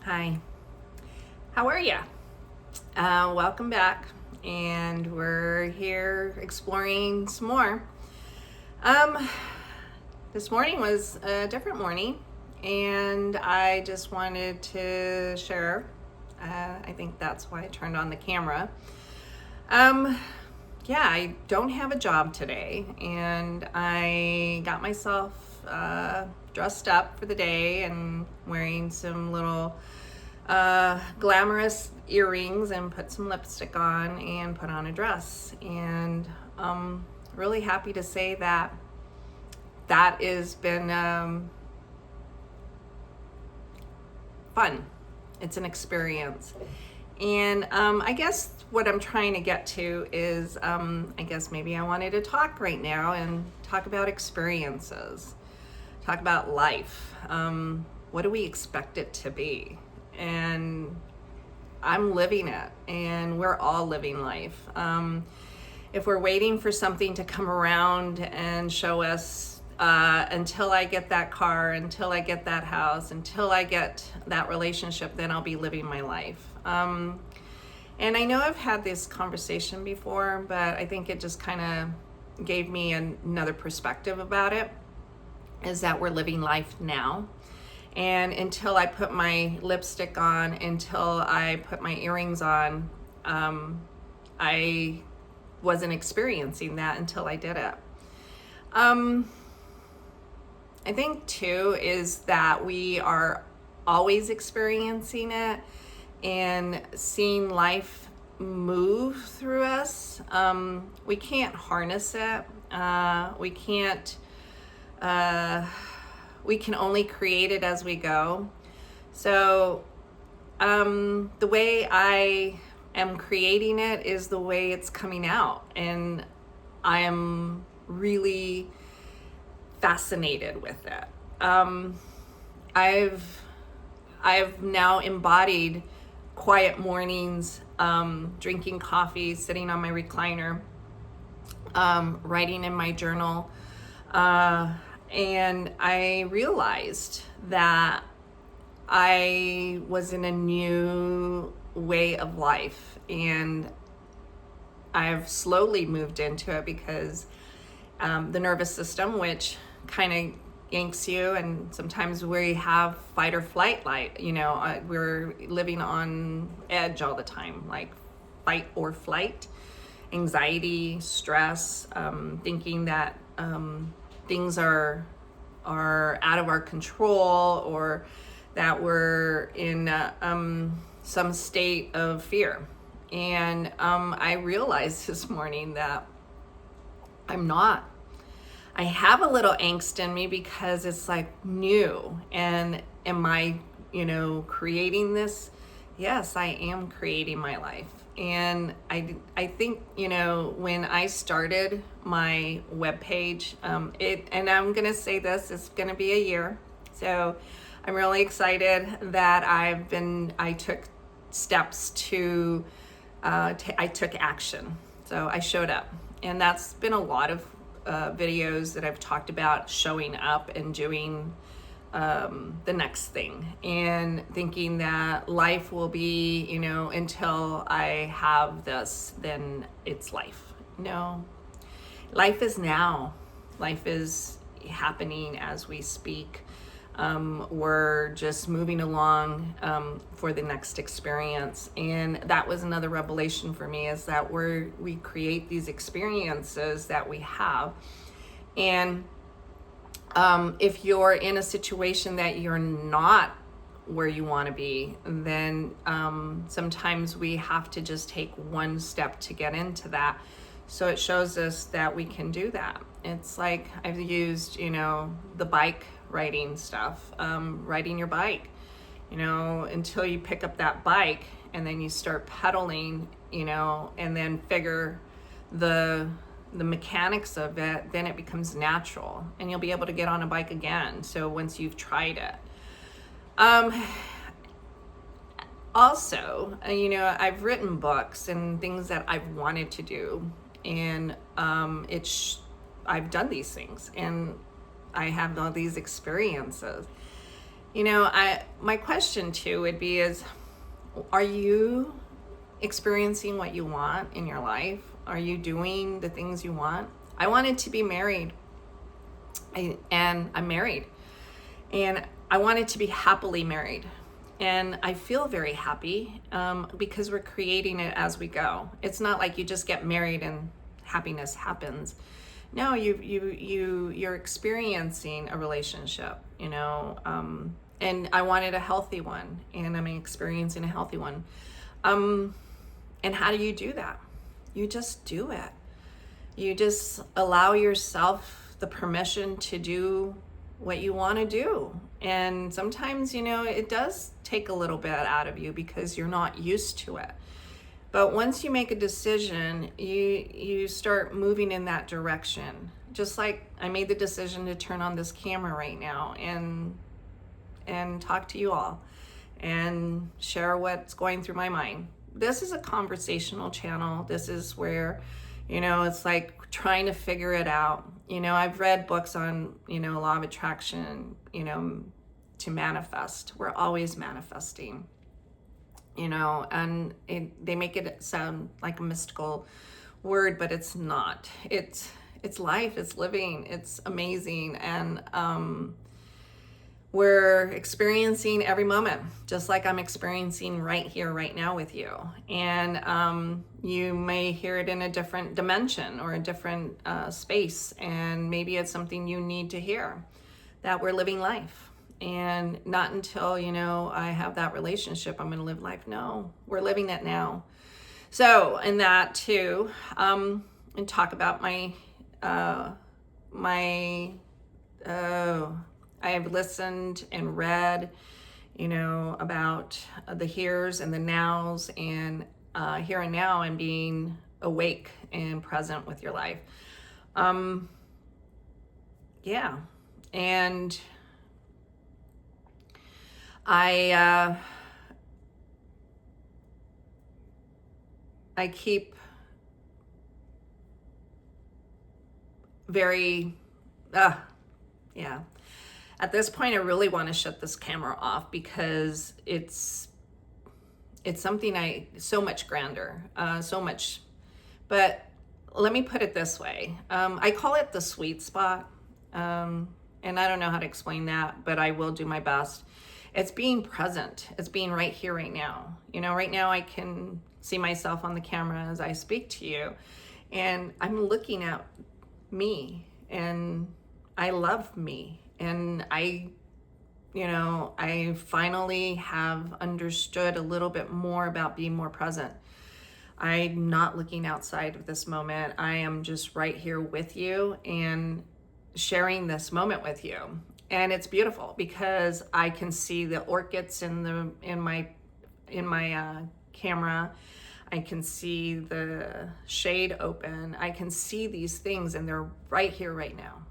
Hi, how are you? Welcome back, and we're here exploring some more. Um, this morning was a different morning, and I just wanted to share. I think that's why I turned on the camera. Um, yeah, I don't have a job today, and I got myself dressed up for the day and wearing some little glamorous earrings and put some lipstick on and put on a dress. And really happy to say that that has been fun. It's an experience. And I guess what I'm trying to get to is I guess maybe I wanted to talk right now and talk about experiences, talk about life. What do we expect it to be? And I'm living it, and we're all living life. If we're waiting for something to come around and show us, until I get that car, until I get that house, until I get that relationship, then I'll be living my life. And I know I've had this conversation before, but I think it just kind of gave me another perspective about it, is that we're living life now. And until I put my lipstick on, until I put my earrings on, I wasn't experiencing that until I did it. I think too is that we are always experiencing it and seeing life move through us. We can't harness it. We can't. We can only create it as we go. So the way I am creating it is the way it's coming out, and I am really fascinated with it. I've now embodied quiet mornings, drinking coffee, sitting on my recliner, writing in my journal. And I realized that I was in a new way of life, and I've slowly moved into it because the nervous system, which kind of yanks you, and sometimes we have fight or flight, we're living on edge all the time, like fight or flight, anxiety, stress, thinking that things are out of our control, or that we're in some state of fear. And I realized this morning that I'm not. I have a little angst in me because it's like new. And am I, creating this? Yes, I am creating my life. And I think, when I started my webpage, and I'm going to say this, it's going to be a year. So I'm really excited that I took steps to, I took action. So I showed up. And that's been a lot of videos that I've talked about showing up and doing the next thing, and thinking that life will be, until I have this, then it's life. No, life is now. Life is happening as we speak. We're just moving along for the next experience. And that was another revelation for me, is that we create these experiences that we have. And if you're in a situation that you're not where you want to be, then sometimes we have to just take one step to get into that. So it shows us that we can do that. It's like I've used, the bike riding stuff, riding your bike, until you pick up that bike and then you start pedaling, and then figure the mechanics of it, then it becomes natural, and you'll be able to get on a bike again. So once you've tried it. Also, I've written books and things that I've wanted to do, and I've done these things, and I have all these experiences. My question too would be is, are you experiencing what you want in your life? Are you doing the things you want? I wanted to be married, and I'm married, and I wanted to be happily married. And I feel very happy because we're creating it as we go. It's not like you just get married and happiness happens. No, you're experiencing a relationship, and I wanted a healthy one, and I'm experiencing a healthy one. And how do you do that? You just do it. You just allow yourself the permission to do what you want to do. And sometimes, it does take a little bit out of you because you're not used to it. But once you make a decision, you start moving in that direction. Just like I made the decision to turn on this camera right now and talk to you all and share what's going through my mind. This is a conversational channel. This is where, it's like trying to figure it out. I've read books on, law of attraction, to manifest. We're always manifesting, and they make it sound like a mystical word, but it's not. It's life, it's living, it's amazing. And, we're experiencing every moment, just like I'm experiencing right here, right now with you. And you may hear it in a different dimension or a different space. And maybe it's something you need to hear, that we're living life. And not until, I have that relationship, I'm going to live life. No, we're living it now. So in that too, and talk about I have listened and read, about the heres and the nows, and here and now, and being awake and present with your life. Yeah. And I keep very, yeah. At this point, I really want to shut this camera off because it's something so much grander, so much. But let me put it this way. I call it the sweet spot. And I don't know how to explain that, but I will do my best. It's being present. It's being right here, right now. Right now I can see myself on the camera as I speak to you, and I'm looking at me, and I love me. And I finally have understood a little bit more about being more present. I'm not looking outside of this moment. I am just right here with you and sharing this moment with you. And it's beautiful because I can see the orchids in my camera. I can see the shade open. I can see these things, and they're right here, right now.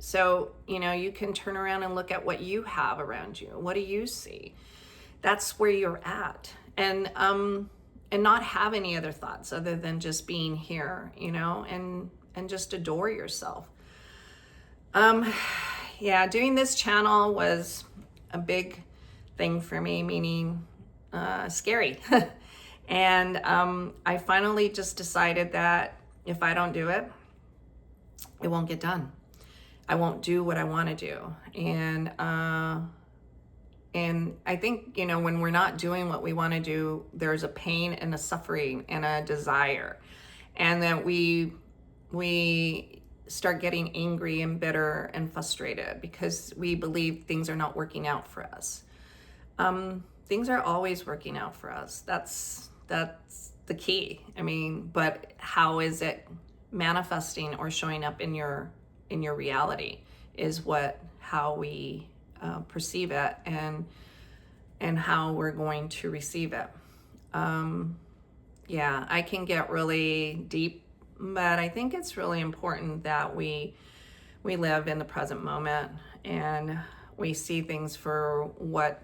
So, you can turn around and look at what you have around you. What do you see? That's where you're at. And not have any other thoughts other than just being here, and just adore yourself. Yeah, doing this channel was a big thing for me, meaning scary. And I finally just decided that if I don't do it, it won't get done. I won't do what I want to do. And I think, when we're not doing what we want to do, there's a pain and a suffering and a desire. And that we start getting angry and bitter and frustrated because we believe things are not working out for us. Things are always working out for us. That's the key. But how is it manifesting or showing up in your reality is how we perceive it and how we're going to receive it. Yeah, I can get really deep, but I think it's really important that we live in the present moment and we see things for what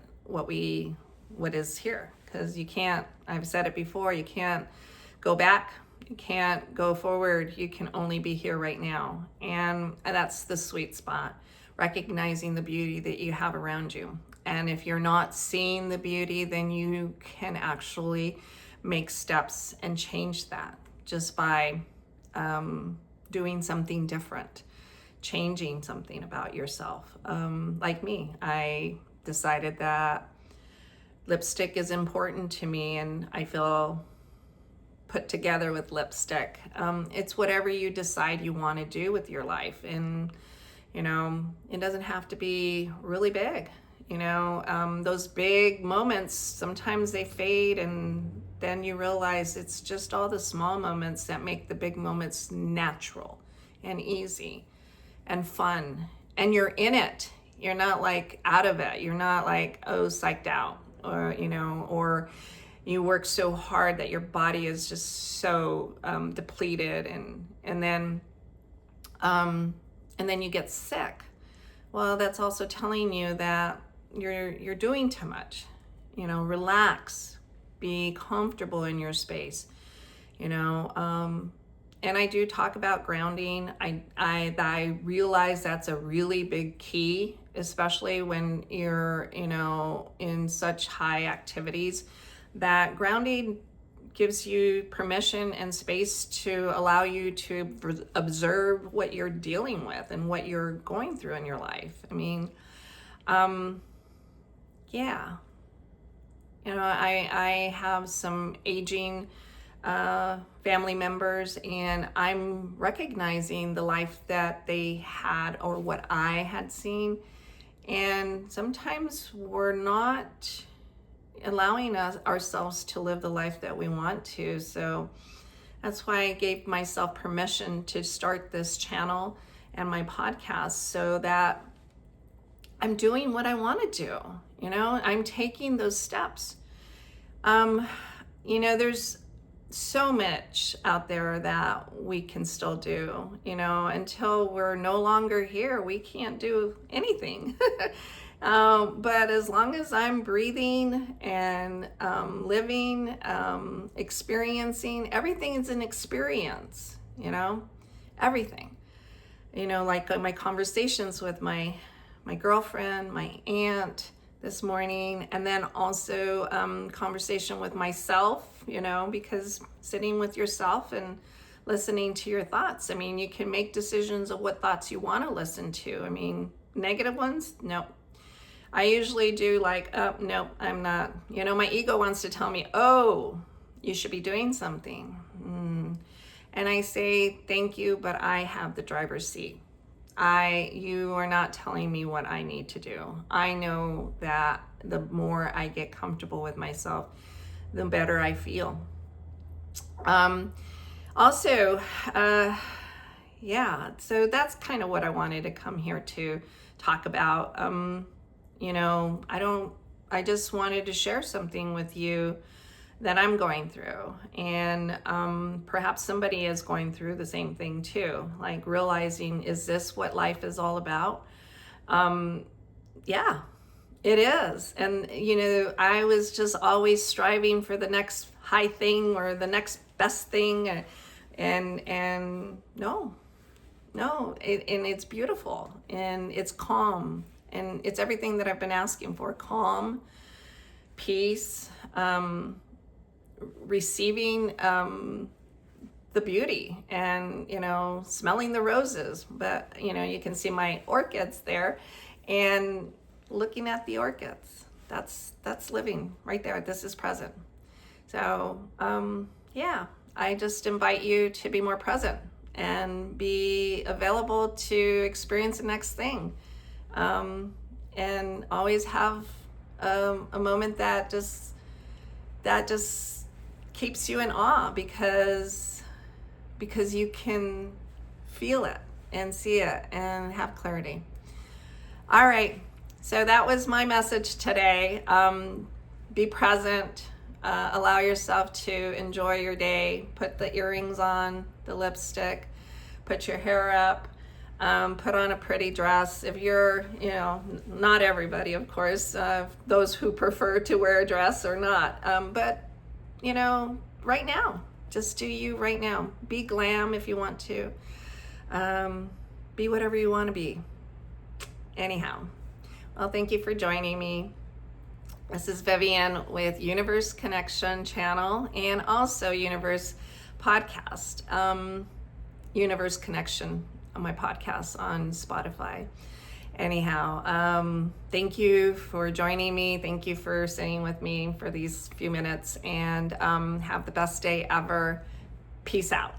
is here. Because you can't, I've said it before, you can't go back. You can't go forward. You can only be here right now. And that's the sweet spot, recognizing the beauty that you have around you. And if you're not seeing the beauty, then you can actually make steps and change that just by doing something different, changing something about yourself. Like me, I decided that lipstick is important to me, and I feel put together with lipstick. It's whatever you decide you want to do with your life. And, you know, it doesn't have to be really big. You know, those big moments, sometimes they fade, and then you realize it's just all the small moments that make the big moments natural and easy and fun. And you're in it. You're not like out of it. You're not like, oh, psyched out, or, you know, or you work so hard that your body is just so depleted, and then you get sick. Well, that's also telling you that you're doing too much. You know, relax, be comfortable in your space. You know, and I do talk about grounding. I realize that's a really big key, especially when you're, you know, in such high activities. That grounding gives you permission and space to allow you to observe what you're dealing with and what you're going through in your life. I mean, yeah, you know, I have some aging family members, and I'm recognizing the life that they had or what I had seen. And sometimes we're not allowing ourselves to live the life that we want to. So that's why I gave myself permission to start this channel and my podcast, so that I'm doing what I want to do. You know, I'm taking those steps. You know, there's so much out there that we can still do. You know, until we're no longer here, we can't do anything. But as long as I'm breathing and living, experiencing, everything is an experience, you know, everything. You know, like my conversations with my girlfriend, my aunt this morning, and then also conversation with myself, you know, because sitting with yourself and listening to your thoughts. I mean, you can make decisions of what thoughts you want to listen to. I mean, negative ones, no. I usually do like, oh, no, I'm not. You know, my ego wants to tell me, oh, you should be doing something. And I say, thank you, but I have the driver's seat. You are not telling me what I need to do. I know that the more I get comfortable with myself, the better I feel. Also, yeah, so that's kind of what I wanted to come here to talk about. You know, I just wanted to share something with you that I'm going through. And perhaps somebody is going through the same thing too, like realizing, is this what life is all about? Yeah, it is. And, you know, I was just always striving for the next high thing or the next best thing. And no, and it's beautiful and it's calm. And it's everything that I've been asking for: calm, peace, receiving the beauty, and, you know, smelling the roses. But, you know, you can see my orchids there, and looking at the orchids. That's living right there. This is present. So, yeah, I just invite you to be more present and be available to experience the next thing. And always have a moment that just keeps you in awe, because you can feel it and see it and have clarity. All right, so that was my message today. Be present, allow yourself to enjoy your day, put the earrings on, the lipstick, put your hair up, put on a pretty dress. If you're, you know, not everybody, of course, those who prefer to wear a dress or not. But, you know, right now, just do you right now. Be glam if you want to. Be whatever you want to be. Anyhow, Well, thank you for joining me. This is Vivian with Universe Connection channel and also Universe Podcast. Universe Connection on my podcast on Spotify. Anyhow, thank you for joining me. Thank you for sitting with me for these few minutes, and have the best day ever. Peace out.